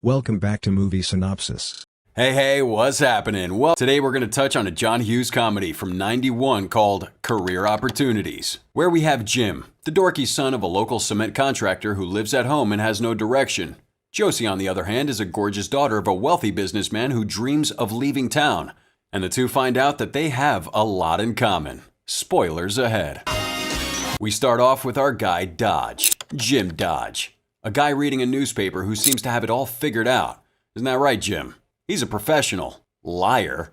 Welcome back to Movie Synopsis. Hey, what's happening? Well, today we're going to touch on a John Hughes comedy from '91 called Career Opportunities, where we have Jim, the dorky son of a local cement contractor who lives at home and has no direction. Josie, on the other hand, is a gorgeous daughter of a wealthy businessman who dreams of leaving town, and the two find out that they have a lot in common. Spoilers ahead. We start off with our guy Dodge, Jim Dodge, a guy reading a newspaper who seems to have it all figured out. Isn't that right, Jim? He's a professional liar.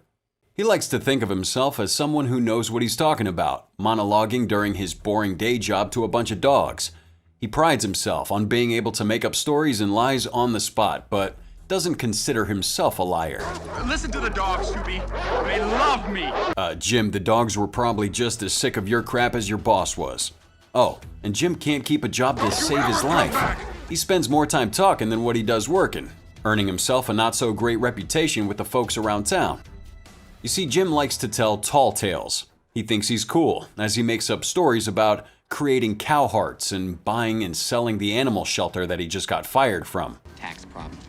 He likes to think of himself as someone who knows what he's talking about, monologuing during his boring day job to a bunch of dogs. He prides himself on being able to make up stories and lies on the spot, but doesn't consider himself a liar. Listen to the dogs, Scooby. They love me. Jim, the dogs were probably just as sick of your crap as your boss was. Oh, and Jim can't keep a job to save his life. He spends more time talking than what he does working, earning himself a not-so-great reputation with the folks around town. You see, Jim likes to tell tall tales. He thinks he's cool, as he makes up stories about creating cow hearts and buying and selling the animal shelter that he just got fired from.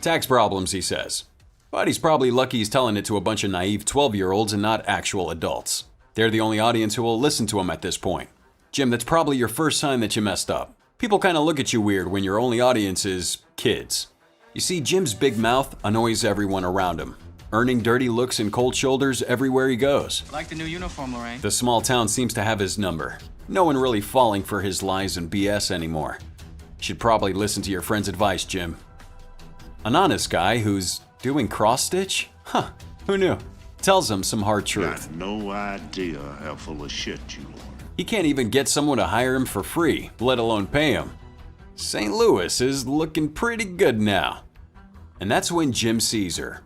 Tax problems, he says. But he's probably lucky he's telling it to a bunch of naive 12-year-olds and not actual adults. They're the only audience who will listen to him at this point. Jim, that's probably your first sign that you messed up. People kind of look at you weird when your only audience is kids. You see, Jim's big mouth annoys everyone around him, earning dirty looks and cold shoulders everywhere he goes. Like the new uniform, Lorraine. The small town seems to have his number. No one really falling for his lies and BS anymore. You should probably listen to your friend's advice, Jim. An honest guy who's doing cross-stitch? Huh, who knew? Tells him some hard truth. Got no idea how full of shit you are. He can't even get someone to hire him for free, let alone pay him. St. Louis is looking pretty good now. And that's when Jim sees her.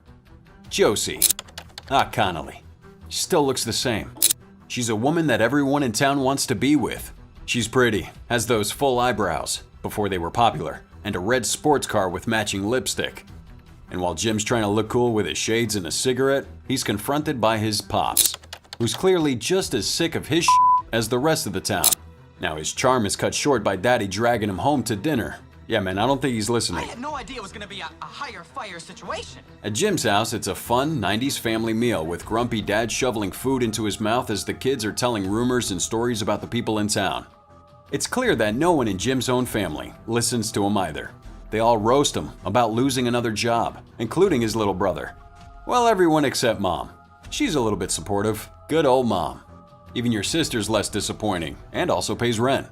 Josie. Connelly. She still looks the same. She's a woman that everyone in town wants to be with. She's pretty, has those full eyebrows, before they were popular, and a red sports car with matching lipstick. And while Jim's trying to look cool with his shades and a cigarette, he's confronted by his pops, who's clearly just as sick of his as the rest of the town. Now his charm is cut short by Daddy dragging him home to dinner. Yeah, man, I don't think he's listening. I had no idea it was gonna be a higher fire situation. At Jim's house, it's a fun 90s family meal with grumpy Dad shoveling food into his mouth as the kids are telling rumors and stories about the people in town. It's clear that no one in Jim's own family listens to him either. They all roast him about losing another job, including his little brother. Well, everyone except Mom. She's a little bit supportive. Good old Mom. Even your sister's less disappointing, and also pays rent.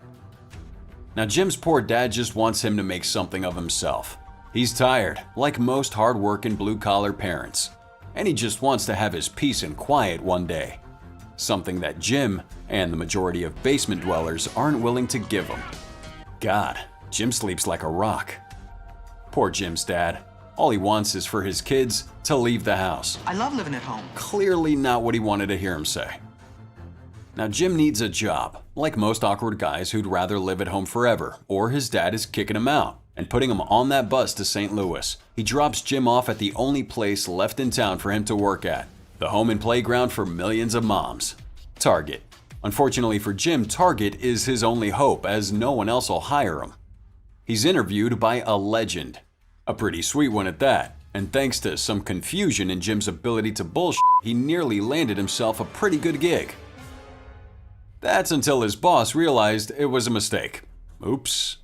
Now Jim's poor dad just wants him to make something of himself. He's tired, like most hard-working blue-collar parents, and he just wants to have his peace and quiet one day. Something that Jim and the majority of basement dwellers aren't willing to give him. God, Jim sleeps like a rock. Poor Jim's dad. All he wants is for his kids to leave the house. I love living at home. Clearly not what he wanted to hear him say. Now Jim needs a job, like most awkward guys who'd rather live at home forever, or his dad is kicking him out and putting him on that bus to St. Louis. He drops Jim off at the only place left in town for him to work at, the home and playground for millions of moms, Target. Unfortunately for Jim, Target is his only hope, as no one else will hire him. He's interviewed by a legend, a pretty sweet one at that, and thanks to some confusion in Jim's ability to bullshit, he nearly landed himself a pretty good gig. That's until his boss realized it was a mistake. Oops.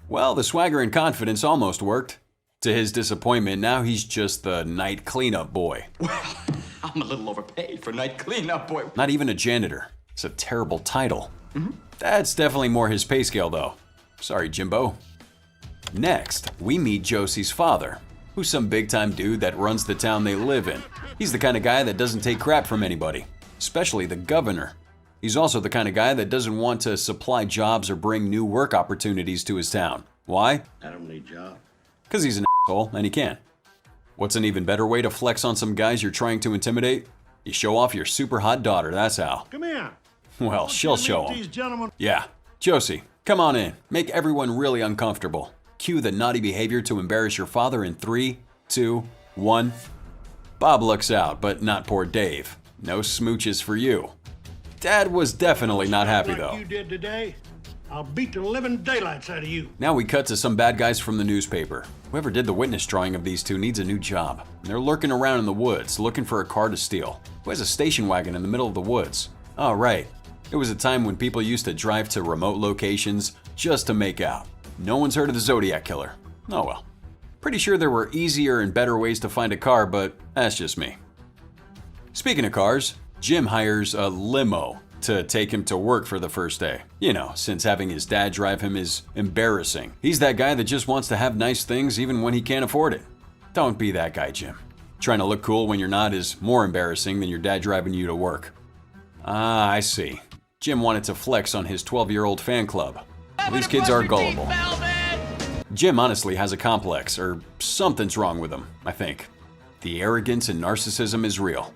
Well, the swagger and confidence almost worked. To his disappointment, now he's just the night cleanup boy. Well, I'm a little overpaid for night cleanup boy. Not even a janitor. It's a terrible title. That's definitely more his pay scale, though. Sorry, Jimbo. Next, we meet Josie's father, who's some big-time dude that runs the town they live in. He's the kind of guy that doesn't take crap from anybody, especially the governor. He's also the kind of guy that doesn't want to supply jobs or bring new work opportunities to his town. Why? I don't need jobs. Because he's an asshole and he can. What's an even better way to flex on some guys you're trying to intimidate? You show off your super hot daughter, that's how. Come here. Well, she'll show These him. gentlemen. Yeah. Josie, come on in. Make everyone really uncomfortable. Cue the naughty behavior to embarrass your father in 3, 2, 1. Bob looks out, but not poor Dave. No smooches for you. Dad was definitely not happy though. You did today. I'll beat the living daylights out of you. Now we cut to some bad guys from the newspaper. Whoever did the witness drawing of these two needs a new job. They're lurking around in the woods, looking for a car to steal. Who has a station wagon in the middle of the woods? Oh, right. It was a time when people used to drive to remote locations just to make out. No one's heard of the Zodiac Killer. Oh well. Pretty sure there were easier and better ways to find a car, but that's just me. Speaking of cars, Jim hires a limo to take him to work for the first day. You know, since having his dad drive him is embarrassing. He's that guy that just wants to have nice things even when he can't afford it. Don't be that guy, Jim. Trying to look cool when you're not is more embarrassing than your dad driving you to work. Ah, I see. Jim wanted to flex on his 12-year-old fan club. These kids are gullible. Jim honestly has a complex, or something's wrong with him, I think. The arrogance and narcissism is real.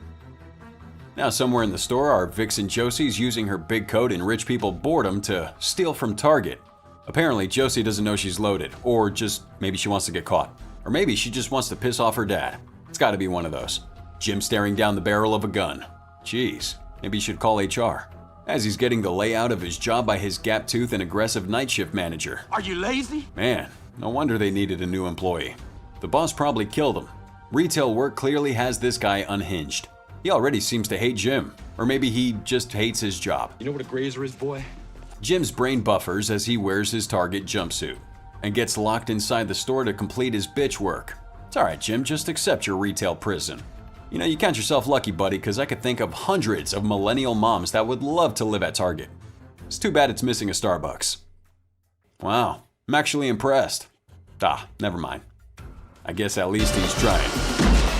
Now somewhere in the store, our vixen Josie's using her big coat and rich people boredom to steal from Target. Apparently Josie doesn't know she's loaded, or just maybe she wants to get caught. Or maybe she just wants to piss off her dad. It's gotta be one of those. Jim staring down the barrel of a gun. Jeez, maybe he should call HR. As he's getting the layout of his job by his gap-toothed and aggressive night shift manager. Are you lazy? Man, no wonder they needed a new employee. The boss probably killed him. Retail work clearly has this guy unhinged. He already seems to hate Jim, or maybe he just hates his job. You know what a grazer is, boy? Jim's brain buffers as he wears his Target jumpsuit and gets locked inside the store to complete his bitch work. It's alright, Jim, just accept your retail prison. You know, you count yourself lucky, buddy, because I could think of hundreds of millennial moms that would love to live at Target. It's too bad it's missing a Starbucks. Wow, I'm actually impressed. Ah, never mind. I guess at least he's trying.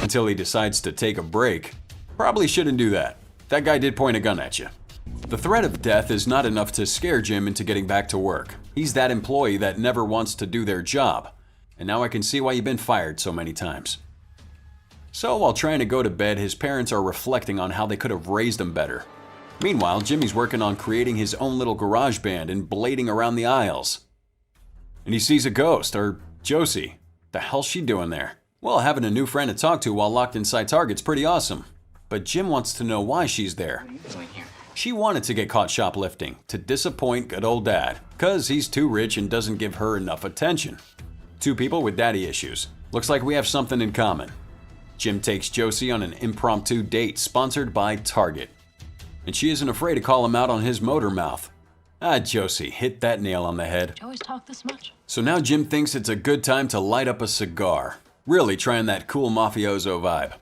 Until he decides to take a break. Probably shouldn't do that. That guy did point a gun at you. The threat of death is not enough to scare Jim into getting back to work. He's that employee that never wants to do their job. And now I can see why you've been fired so many times. So while trying to go to bed, his parents are reflecting on how they could have raised him better. Meanwhile, Jimmy's working on creating his own little garage band and blading around the aisles. And he sees a ghost, or Josie. The hell's she doing there? Well, having a new friend to talk to while locked inside Target's pretty awesome. But Jim wants to know why she's there. What are you doing here? She wanted to get caught shoplifting, to disappoint good old dad, cause he's too rich and doesn't give her enough attention. Two people with daddy issues. Looks like we have something in common. Jim takes Josie on an impromptu date sponsored by Target. And she isn't afraid to call him out on his motor mouth. Ah, Josie, hit that nail on the head. You always talk this much? So now Jim thinks it's a good time to light up a cigar. Really trying that cool mafioso vibe.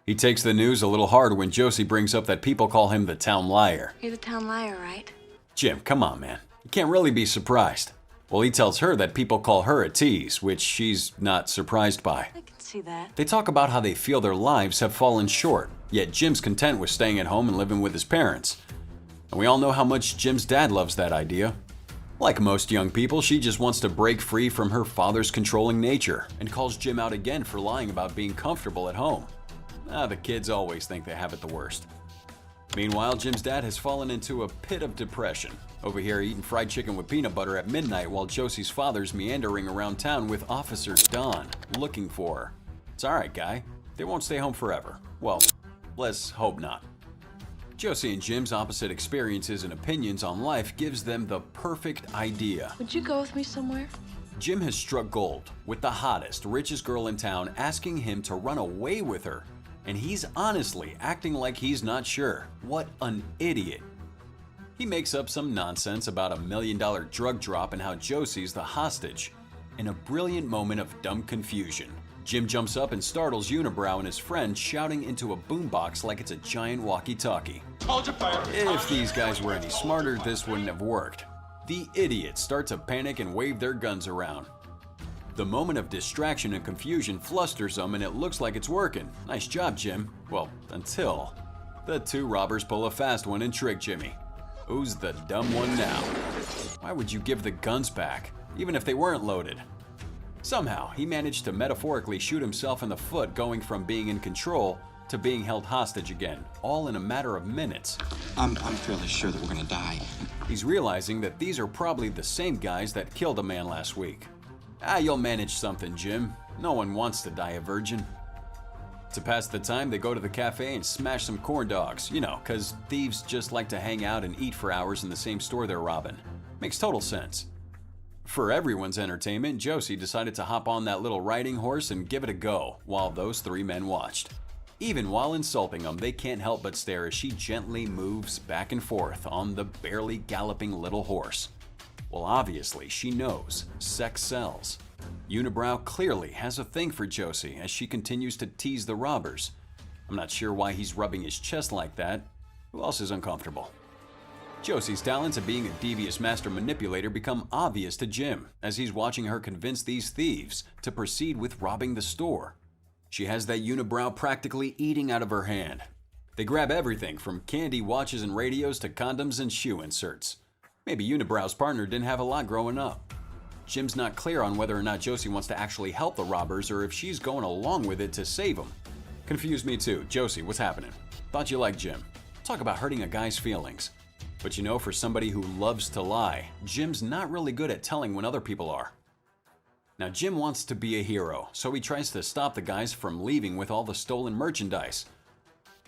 He takes the news a little hard when Josie brings up that people call him the town liar. You're the town liar, right? Jim, come on, man. You can't really be surprised. Well, he tells her that people call her a tease, which she's not surprised by. I can see that. They talk about how they feel their lives have fallen short, yet Jim's content with staying at home and living with his parents. And we all know how much Jim's dad loves that idea. Like most young people, she just wants to break free from her father's controlling nature and calls Jim out again for lying about being comfortable at home. The kids always think they have it the worst. Meanwhile, Jim's dad has fallen into a pit of depression. Over here eating fried chicken with peanut butter at midnight while Josie's father's meandering around town with Officer Don, looking for her. It's alright, guy. They won't stay home forever. Well, let's hope not. Josie and Jim's opposite experiences and opinions on life gives them the perfect idea. Would you go with me somewhere? Jim has struck gold with the hottest, richest girl in town asking him to run away with her. And he's honestly acting like he's not sure. What an idiot. He makes up some nonsense about $1 million drug drop and how Josie's the hostage. In a brilliant moment of dumb confusion, Jim jumps up and startles Unibrow and his friend, shouting into a boombox like it's a giant walkie-talkie. If these guys were any smarter, this wouldn't have worked. The idiots start to panic and wave their guns around. The moment of distraction and confusion flusters them and it looks like it's working. Nice job, Jim. Well, until the two robbers pull a fast one and trick Jimmy. Who's the dumb one now? Why would you give the guns back, even if they weren't loaded? Somehow, he managed to metaphorically shoot himself in the foot, going from being in control to being held hostage again, all in a matter of minutes. I'm fairly sure that we're gonna die. He's realizing that these are probably the same guys that killed a man last week. You'll manage something, Jim. No one wants to die a virgin. To pass the time, they go to the cafe and smash some corn dogs, you know, 'cause thieves just like to hang out and eat for hours in the same store they're robbing. Makes total sense. For everyone's entertainment, Josie decided to hop on that little riding horse and give it a go while those three men watched. Even while insulting them, they can't help but stare as she gently moves back and forth on the barely galloping little horse. Well, obviously, she knows sex sells. Unibrow clearly has a thing for Josie as she continues to tease the robbers. I'm not sure why he's rubbing his chest like that. Who else is uncomfortable? Josie's talents at being a devious master manipulator become obvious to Jim as he's watching her convince these thieves to proceed with robbing the store. She has that unibrow practically eating out of her hand. They grab everything from candy, watches, and radios to condoms and shoe inserts. Maybe Unibrow's partner didn't have a lot growing up. Jim's not clear on whether or not Josie wants to actually help the robbers or if she's going along with it to save them. Confused me too. Josie, what's happening? Thought you liked Jim. Talk about hurting a guy's feelings. But you know, for somebody who loves to lie, Jim's not really good at telling when other people are. Now, Jim wants to be a hero, so he tries to stop the guys from leaving with all the stolen merchandise.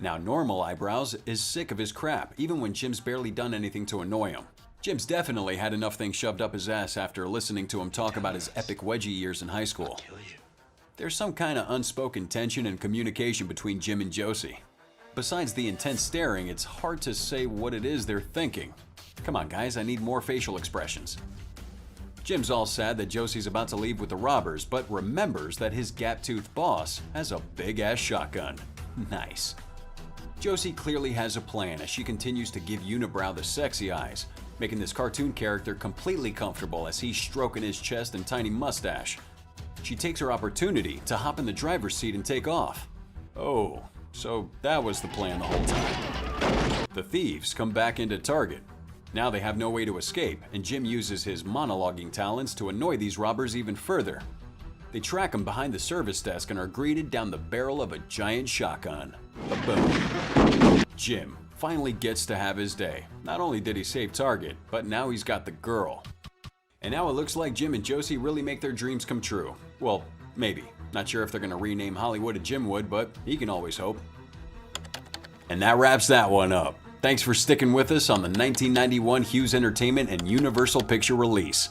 Now, Normal Eyebrows is sick of his crap, even when Jim's barely done anything to annoy him. Jim's definitely had enough things shoved up his ass after listening to him talk about his epic wedgie years in high school. There's some kind of unspoken tension and communication between Jim and Josie. Besides the intense staring, it's hard to say what it is they're thinking. Come on, guys, I need more facial expressions. Jim's all sad that Josie's about to leave with the robbers, but remembers that his gap-toothed boss has a big-ass shotgun. Nice. Josie clearly has a plan as she continues to give Unibrow the sexy eyes, making this cartoon character completely comfortable as he's stroking his chest and tiny mustache. She takes her opportunity to hop in the driver's seat and take off. Oh, so that was the plan the whole time. The thieves come back into Target. Now they have no way to escape, and Jim uses his monologuing talents to annoy these robbers even further. They track him behind the service desk and are greeted down the barrel of a giant shotgun. Boom. Jim finally gets to have his day. Not only did he save Target, but now he's got the girl. And now it looks like Jim and Josie really make their dreams come true. Well, maybe. Not sure if they're gonna rename Hollywood to Jimwood, but he can always hope. And that wraps that one up. Thanks for sticking with us on the 1991 Hughes Entertainment and Universal Picture release.